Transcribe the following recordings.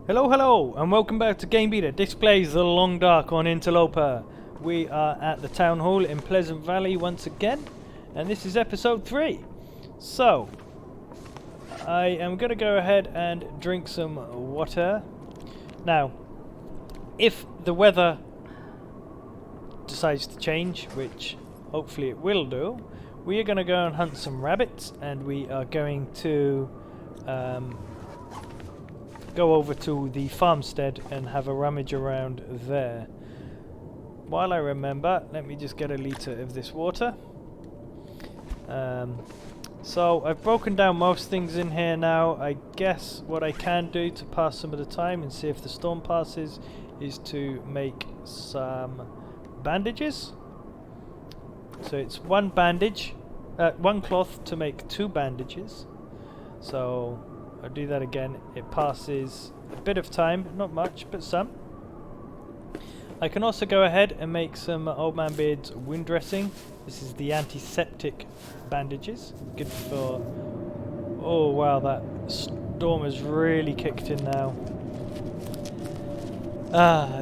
Hello, hello, and welcome back to GameBeta. This plays The Long Dark on Interloper. We are at the town hall in Pleasant Valley once again, and this is episode 3. So, I am going to go ahead and drink some water. Now, if the weather decides to change, which hopefully it will do, we are going to go and hunt some rabbits, and we are going to go over to the farmstead and have a rummage around there. While I remember, let me just get a litre of this water. So I've broken down most things in here now. I guess what I can do to pass some of the time and see if the storm passes is to make some bandages. So it's one cloth to make 2 bandages. So I'll do that again. It passes a bit of time, not much, but some. I can also go ahead and make some Old Man Beard's wound dressing. This is the antiseptic bandages. Good for... Oh wow, that storm has really kicked in now.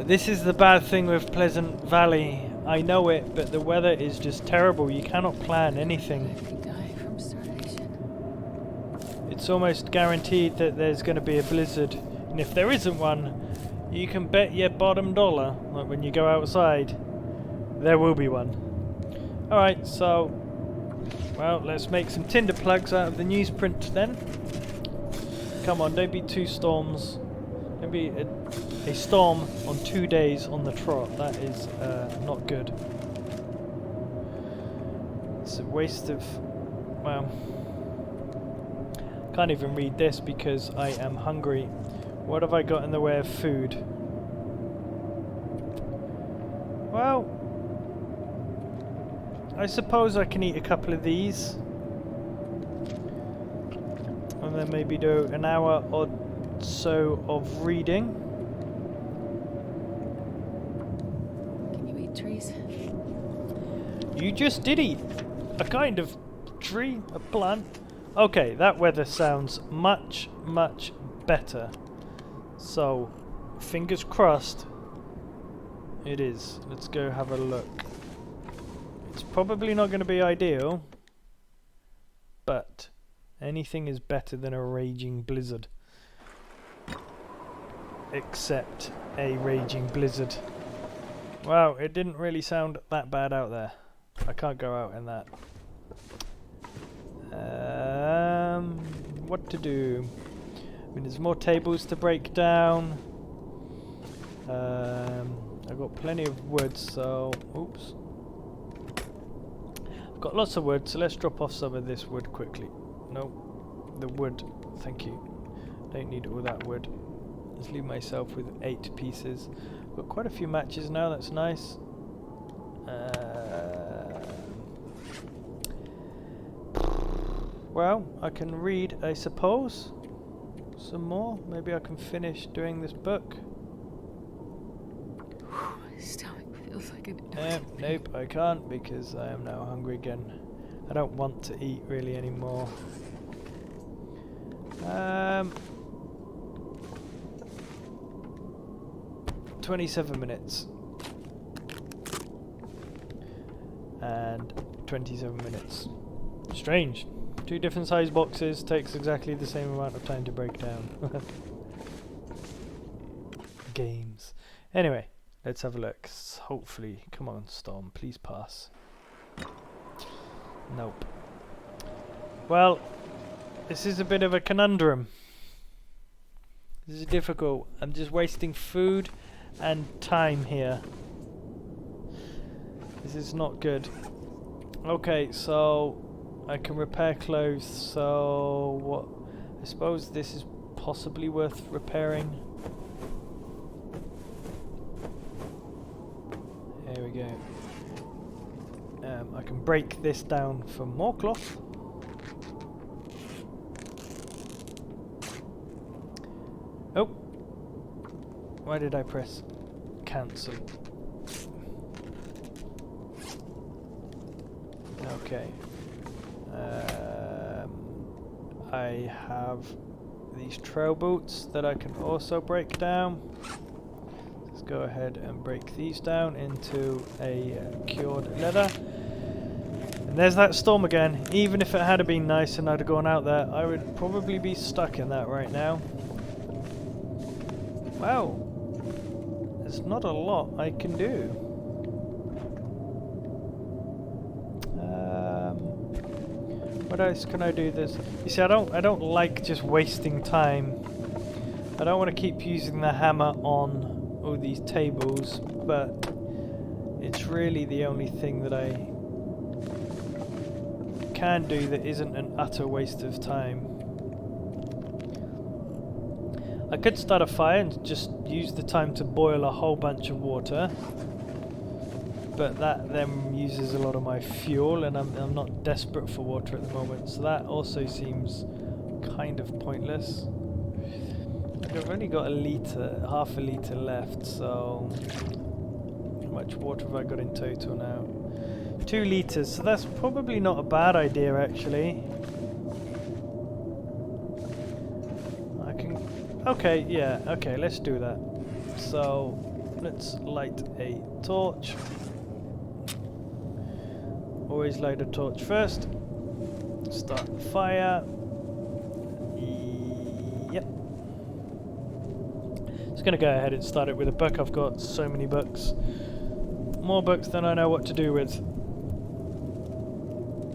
This is the bad thing with Pleasant Valley. I know it, but the weather is just terrible. You cannot plan anything. It's almost guaranteed that there's going to be a blizzard, and if there isn't one, you can bet your bottom dollar, like when you go outside, there will be one. Alright, so, well, let's make some tinder plugs out of the newsprint then. Come on, don't be 2 storms. Don't be a storm on 2 days on the trot. That is not good. It's a waste of, well... Can't even read this because I am hungry. What have I got in the way of food? Well, I suppose I can eat a couple of these and then maybe do an hour or so of reading. Can you eat trees? You just did eat a kind of tree, a plant. Okay, that weather sounds much, much better. So, fingers crossed, it is. Let's go have a look. It's probably not going to be ideal, but anything is better than a raging blizzard. Except a raging blizzard. Wow, it didn't really sound that bad out there. I can't go out in that. What to do? I mean, there's more tables to break down. I've got plenty of wood, so... Oops. I've got lots of wood, so let's drop off some of this wood quickly. No, the wood. Thank you. Don't need all that wood. Let's leave myself with 8 pieces. Got quite a few matches now, that's nice. Well, I can read, I suppose, some more. Maybe I can finish doing this book. My stomach feels like an Nope, I can't because I am now hungry again. I don't want to eat really anymore. 27 minutes. And 27 minutes. Strange. 2 different size boxes, takes exactly the same amount of time to break down. Games. Anyway, let's have a look. Hopefully, come on Storm, please pass. Nope. Well, this is a bit of a conundrum. This is difficult. I'm just wasting food and time here. This is not good. Okay, so... I can repair clothes, so what? I suppose this is possibly worth repairing. Here we go. I can break this down for more cloth. Oh! Why did I press cancel? Okay. I have these trail boots that I can also break down. Let's go ahead and break these down into a cured leather. And there's that storm again. Even if it had been nice and I'd have gone out there, I would probably be stuck in that right now. Wow. There's not a lot I can do. What else can I do? This. You see, I don't like just wasting time. I don't want to keep using the hammer on all these tables, but it's really the only thing that I can do that isn't an utter waste of time. I could start a fire and just use the time to boil a whole bunch of water, but that then uses a lot of my fuel, and I'm not desperate for water at the moment, so that also seems kind of pointless. I've only got half a litre left, so how much water have I got in total now? 2 litres, so that's probably not a bad idea actually. Okay, yeah, okay, let's do that. So let's light a torch. Always light a torch first. Start the fire. Yep. Just gonna go ahead and start it with a book. I've got so many books. More books than I know what to do with.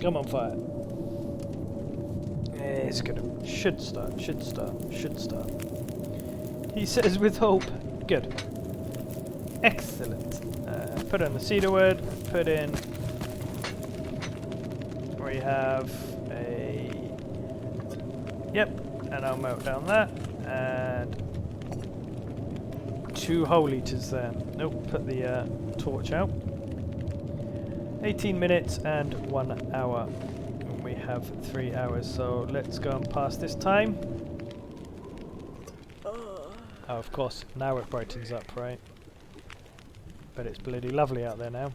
Come on, fire. It's gonna... Should start. He says with hope. Good. Excellent. Put in the cedarwood. Put in... We have a... Yep. And I'll melt down that. And... 2 whole litres there. Nope. Put the torch out. 18 minutes and 1 hour. And we have 3 hours. So let's go and pass this time. Oh, of course, now it brightens up, right? But it's bloody lovely out there now.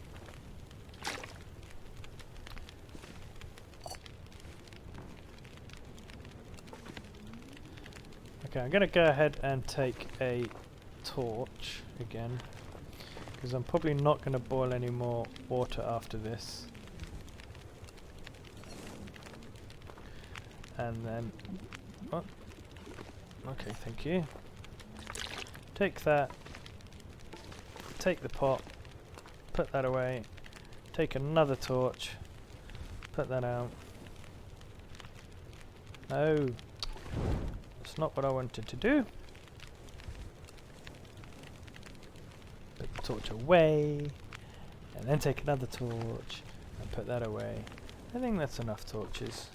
Okay, I'm going to go ahead and take a torch again, because I'm probably not going to boil any more water after this. And then... Oh, okay, thank you. Take that, take the pot, put that away, take another torch, put that out. No, that's not what I wanted to do. Put the torch away, and then take another torch, and put that away. I think that's enough torches.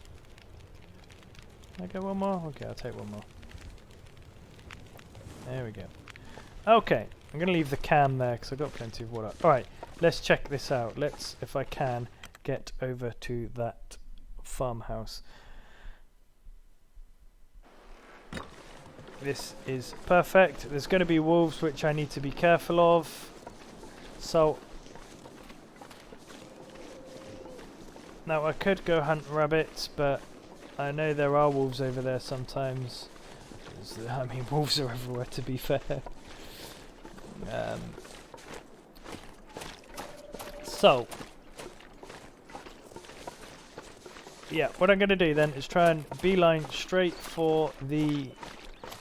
Can I go one more? Okay, I'll take one more. There we go. Okay, I'm going to leave the can there because I've got plenty of water. Alright, let's check this out. Let's, if I can, get over to that farmhouse. This is perfect. There's going to be wolves which I need to be careful of. So, now I could go hunt rabbits, but I know there are wolves over there sometimes. I mean, wolves are everywhere, to be fair. So, yeah, what I'm going to do then is try and beeline straight for the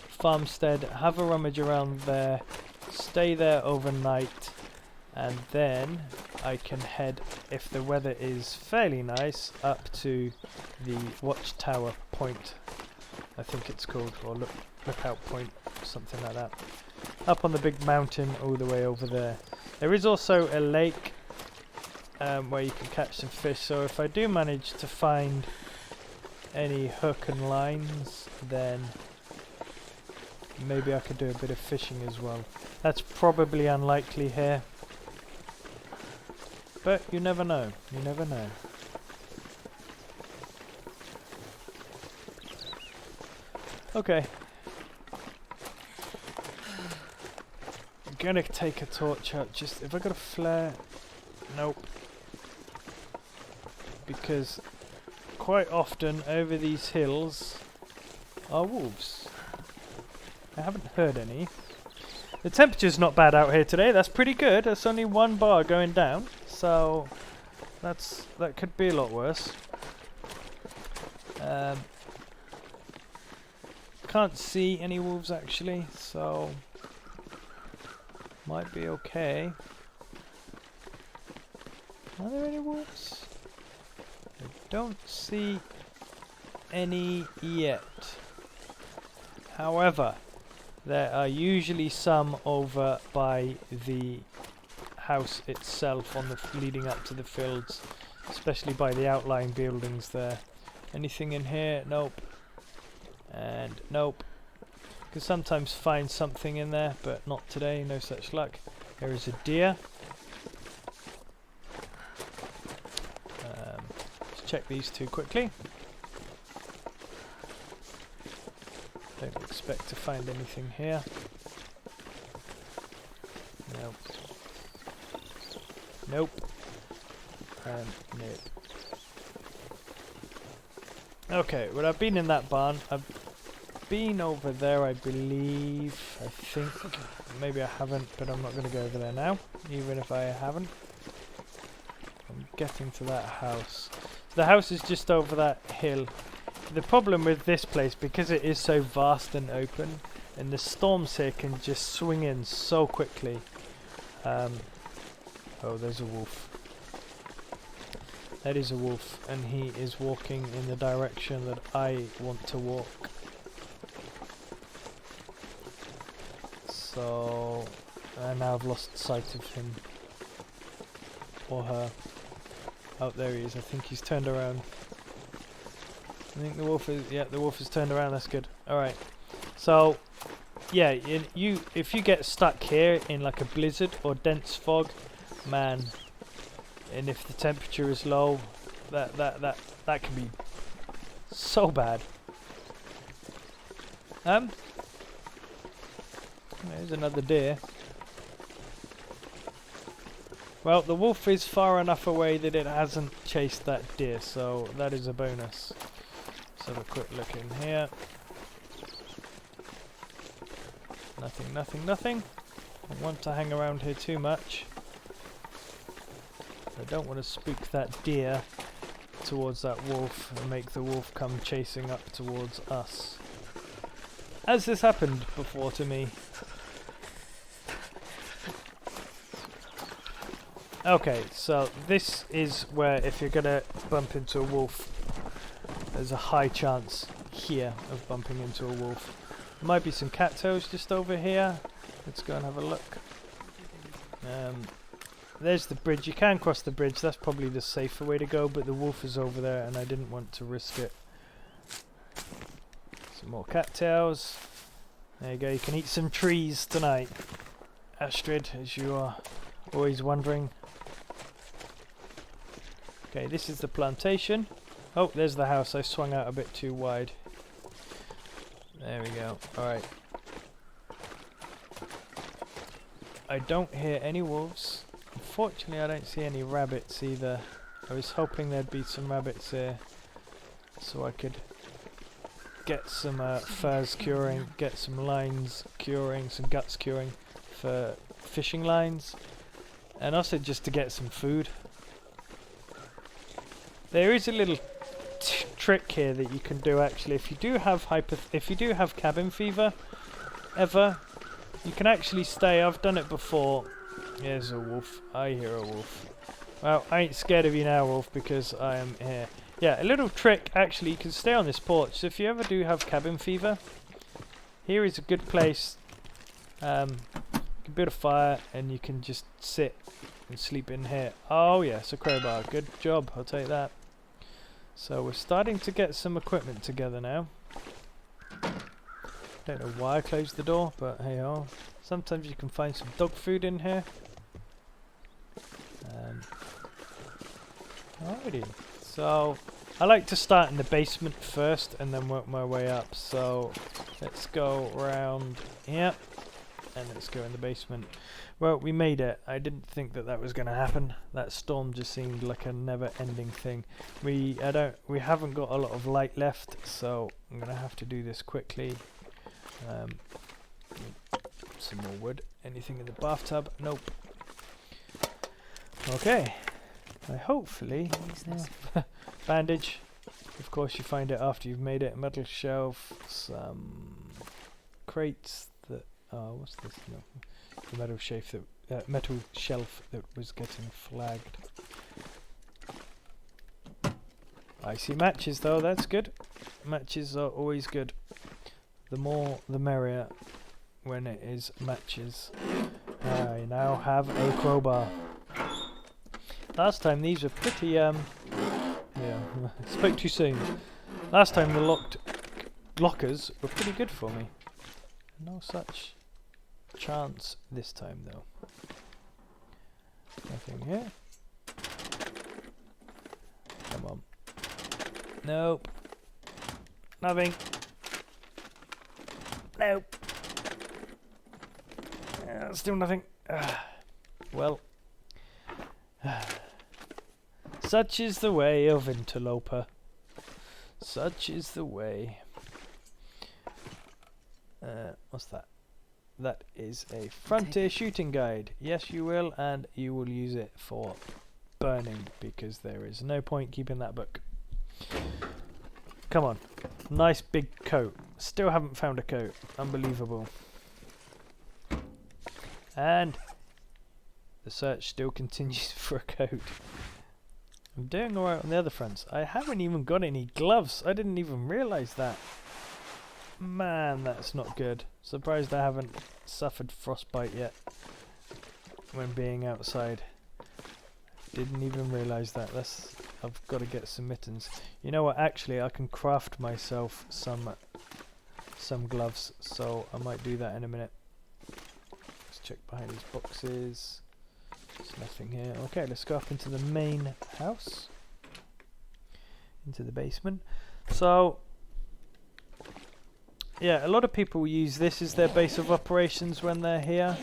farmstead, have a rummage around there, stay there overnight, and then I can head, if the weather is fairly nice, up to the watchtower point, I think it's called, or lookout point, something like that. Up on the big mountain all the way over there. There is also a lake where you can catch some fish, so if I do manage to find any hook and lines, then maybe I could do a bit of fishing as well. That's probably unlikely here, but you never know, you never know. Okay. I'm gonna take a torch out. Just if I got a flare, nope. Because quite often over these hills are wolves. I haven't heard any. The temperature's not bad out here today. That's pretty good. That's only 1 bar going down, so that could be a lot worse. Can't see any wolves actually, so might be okay. Are there any wolves? I don't see any yet. However, there are usually some over by the house itself on the leading up to the fields, especially by the outlying buildings there. Anything in here? Nope. And nope. Could sometimes find something in there, but not today, no such luck. There is a deer. Let's check these two quickly. Don't expect to find anything here. Nope. Nope. Nope. Okay, well I've been in that barn. I've been over there, I believe. I think. Maybe I haven't, but I'm not going to go over there now, even if I haven't. I'm getting to that house. The house is just over that hill. The problem with this place, because it is so vast and open, and the storms here can just swing in so quickly. Oh, there's a wolf. That is a wolf, and he is walking in the direction that I want to walk. So, now I've lost sight of him. Or her. Oh, there he is. I think he's turned around. I think the wolf is, yeah, the wolf has turned around. That's good. Alright. So, yeah, if you get stuck here in like a blizzard or dense fog, man, and if the temperature is low, that can be so bad. There's another deer. Well, the wolf is far enough away that it hasn't chased that deer, so that is a bonus. Let's have a quick look in here. Nothing, nothing, nothing. I don't want to hang around here too much. I don't want to spook that deer towards that wolf and make the wolf come chasing up towards us. Has this happened before to me? Okay, so this is where if you're gonna bump into a wolf, there's a high chance here of bumping into a wolf. There might be some cattails just over here. Let's go and have a look. There's the bridge. You can cross the bridge. That's probably the safer way to go, but the wolf is over there and I didn't want to risk it. Some more cattails. There you go. You can eat some trees tonight, Astrid, as you are always wondering. Okay, this is the plantation. Oh, there's the house. I swung out a bit too wide. There we go. Alright. I don't hear any wolves. Unfortunately, I don't see any rabbits either. I was hoping there'd be some rabbits here, so I could get some furs curing, get some lines curing, some guts curing for fishing lines, and also just to get some food. There is a little trick here that you can do actually. If you do have cabin fever, you can actually stay. I've done it before. There's a wolf. I hear a wolf. Well, I ain't scared of you now, wolf, because I am here. Yeah, a little trick actually. You can stay on this porch. So if you ever do have cabin fever, here is a good place. You can build a fire and you can just sit and sleep in here. Oh yes, a crowbar. Good job. I'll take that. So we're starting to get some equipment together now. Don't know why I closed the door, but hey ho. Sometimes you can find some dog food in here. Alrighty. So I like to start in the basement first and then work my way up. So let's go around here and let's go in the basement. Well, we made it. I didn't think that that was going to happen. That storm just seemed like a never-ending thing. We haven't got a lot of light left, so I'm going to have to do this quickly. Some more wood. Anything in the bathtub? Nope. Okay. Hopefully... bandage. Of course you find it after you've made it. A metal shelf. Some crates that... Oh, what's this? No. The metal shelf that was getting flagged. I see matches though, that's good. Matches are always good. The more the merrier when it is matches. I now have a crowbar. Last time these were pretty yeah, spoke too soon. Last time the lockers were pretty good for me. No such chance this time though. Nothing here. Come on. Nope. Nothing. Nope. Still nothing. Well. Such is the way of Interloper. Such is the way. What's that? That is a frontier shooting guide. Yes, you will, and you will use it for burning because there is no point keeping that book. Come on. Nice big coat. Still haven't found a coat. Unbelievable. And the search still continues for a coat. I'm doing alright on the other fronts. I haven't even got any gloves. I didn't even realise that. Man, that's not good. Surprised I haven't suffered frostbite yet when being outside. Didn't even realise that. I've got to get some mittens. You know what? Actually, I can craft myself some gloves, so I might do that in a minute. Let's check behind these boxes. There's nothing here. Okay, let's go up into the main house, into the basement. So, yeah, a lot of people use this as their base of operations when they're here.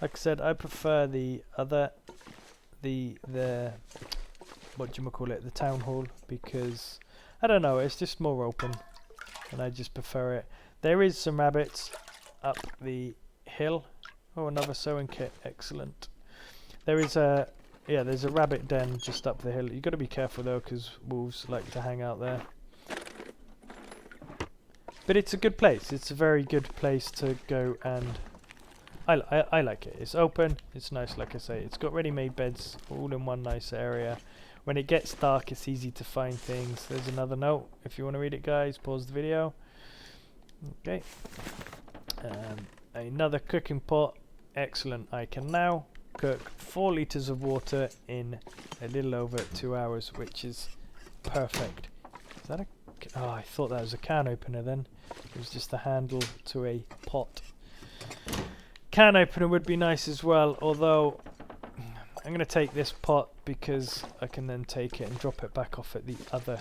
Like I said, I prefer the other, the whatchamacallit, the town hall, because I don't know, it's just more open, and I just prefer it. There is some rabbits up the hill. Oh, another sewing kit, excellent. There is there's a rabbit den just up the hill. You've got to be careful though, because wolves like to hang out there. But it's a good place. It's a very good place to go, and I like it. It's open. It's nice, like I say. It's got ready-made beds all in one nice area. When it gets dark, it's easy to find things. There's another note. If you want to read it, guys, pause the video. Okay. Another cooking pot. Excellent. I can now cook 4 litres of water in a little over 2 hours, which is perfect. Is that a... Oh, I thought that was a can opener then. It was just the handle to a pot. Can opener would be nice as well, although I'm going to take this pot because I can then take it and drop it back off at the other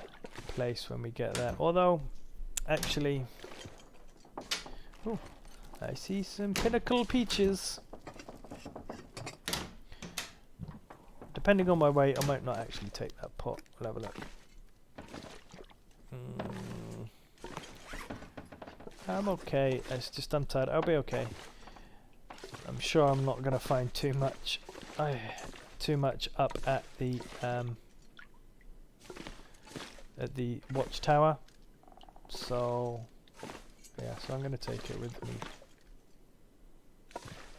place when we get there. Although, actually... Oh, I see some pinnacle peaches. Depending on my weight, I might not actually take that pot. We'll have a look. I'm okay. It's just I'm tired. I'll be okay. I'm sure I'm not going to find too much up at the watchtower. So yeah, so I'm going to take it with me.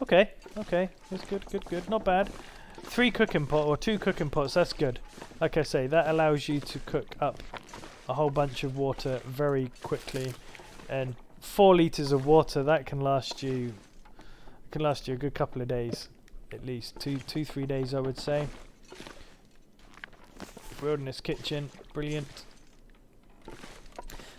Okay, that's good. Not bad. 2 cooking pots, that's good. Like I say, that allows you to cook up a whole bunch of water very quickly, and 4 litres of water, that can last you a good couple of days, at least 2-3 days, I would say. Wilderness kitchen, brilliant.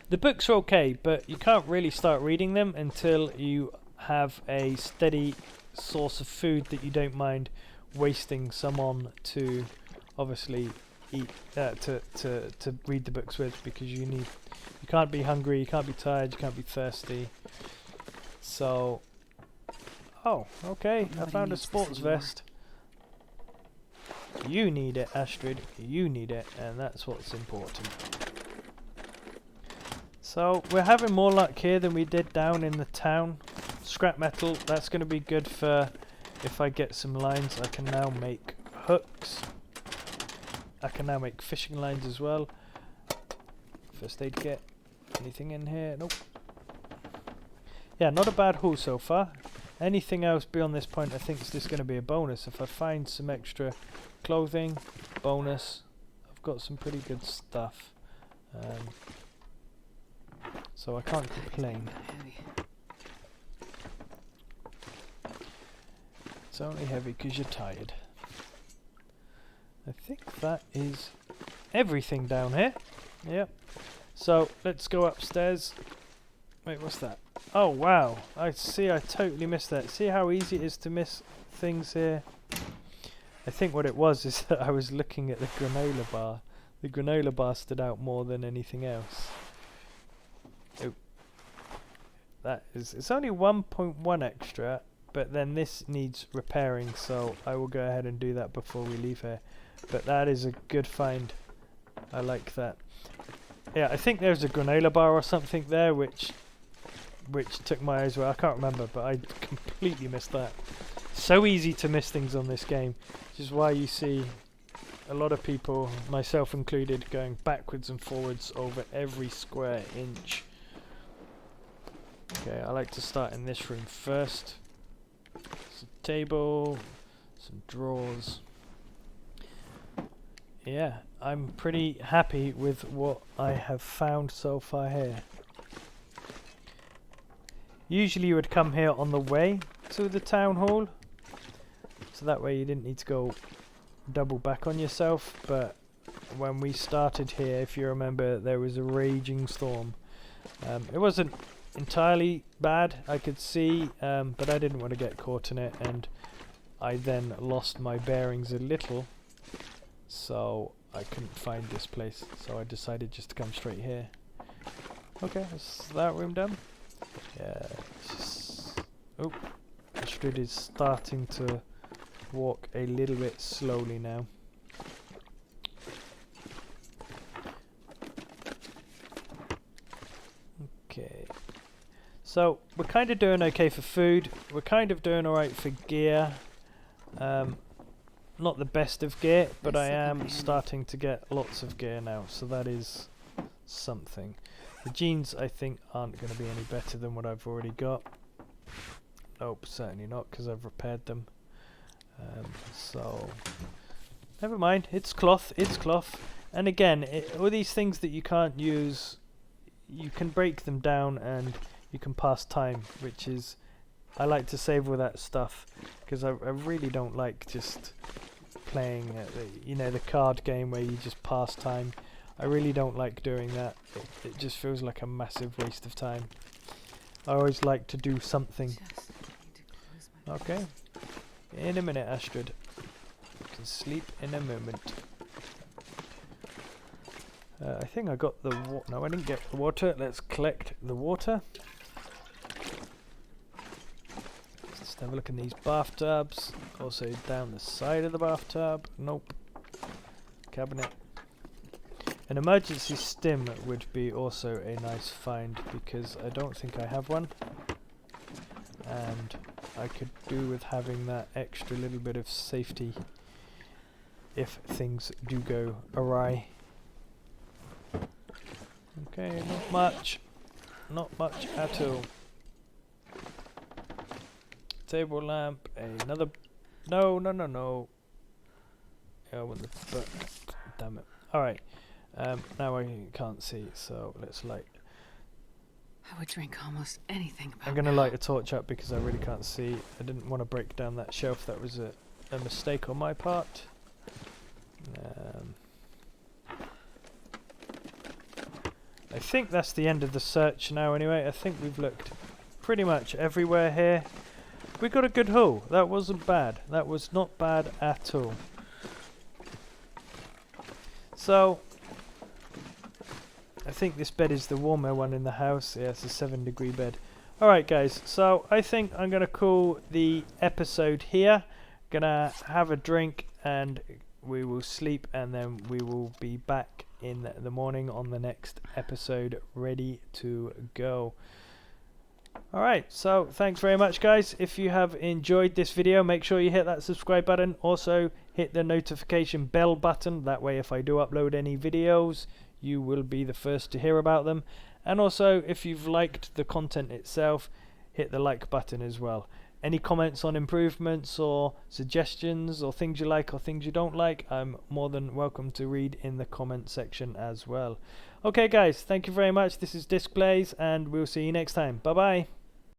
The books are okay, but you can't really start reading them until you have a steady source of food that you don't mind wasting some on to obviously eat to read the books with, because you can't be hungry, you can't be tired, you can't be thirsty. So oh, okay, I found a sports vest. You need it, Astrid, you need it, and that's what's important. So we're having more luck here than we did down in the town scrap metal. That's going to be good for if I get some lines. I can now make hooks. I can now make fishing lines as well. First aid kit. Anything in here? Nope. Yeah, not a bad haul so far. Anything else beyond this point I think is just going to be a bonus. If I find some extra clothing, bonus. I've got some pretty good stuff. So I can't complain. It's only heavy because you're tired. I think that is everything down here. Yep. So let's go upstairs. Wait, what's that? Oh wow, I see, I totally missed that. See how easy it is to miss things here? I think what it was is that I was looking at the granola bar. The granola bar stood out more than anything else. Oh. That is, it's only 1.1 extra, but then this needs repairing, so I will go ahead and do that before we leave here. But that is a good find. I like that. Yeah, I think there's a granola bar or something there which took my eyes away. I can't remember, but I completely missed that. So easy to miss things on this game, which is why you see a lot of people, myself included, going backwards and forwards over every square inch. Okay, I like to start in this room first. There's a table, some drawers. Yeah, I'm pretty happy with what I have found so far here. Usually you would come here on the way to the town hall, so that way you didn't need to go double back on yourself, but when we started here, if you remember, there was a raging storm. It wasn't entirely bad, I could see, but I didn't want to get caught in it, and I then lost my bearings a little, so I couldn't find this place, so I decided just to come straight here. Okay, is that room done? Yeah. Oh, Astrid is starting to walk a little bit slowly now. Okay. So we're kind of doing okay for food. We're kind of doing alright for gear. Not the best of gear, but I am starting to get lots of gear now, so that is something. The jeans, I think, aren't going to be any better than what I've already got. Nope, certainly not, because I've repaired them. So, never mind. It's cloth. It's cloth. And again, all these things that you can't use, you can break them down and you can pass time, which is, I like to save all that stuff, because I really don't like just playing, the card game where you just pass time. I really don't like doing that. It just feels like a massive waste of time. I always like to do something. Okay. In a minute, Astrid. You can sleep in a moment. I think I got the water. No, I didn't get the water. Let's collect the water. Let's have a look in these bathtubs. Also down the side of the bathtub. Nope. Cabinet. An emergency stim would be also a nice find, because I don't think I have one, and I could do with having that extra little bit of safety if things do go awry. Okay, not much at all. Table lamp, another, no. Yeah, I want the book, damn it. Alright. Now I can't see, so let's light. I would drink almost anything about I'm going to light a torch up because I really can't see. I didn't want to break down that shelf. That was a mistake on my part. I think that's the end of the search now anyway. I think we've looked pretty much everywhere here. We got a good haul. That wasn't bad. That was not bad at all. So I think this bed is the warmer one in the house. Yeah, it's a 7-degree bed. Alright guys, so I think I'm going to call the episode here. Gonna have a drink and we will sleep, and then we will be back in the morning on the next episode ready to go. Alright, so thanks very much guys. If you have enjoyed this video, make sure you hit that subscribe button. Also hit the notification bell button. That way if I do upload any videos, you will be the first to hear about them. And also if you've liked the content itself, hit the like button as well. Any comments on improvements or suggestions or things you like or things you don't like, I'm more than welcome to read in the comment section as well. Okay guys, thank you very much. This is Displays and we'll see you next time. Bye bye.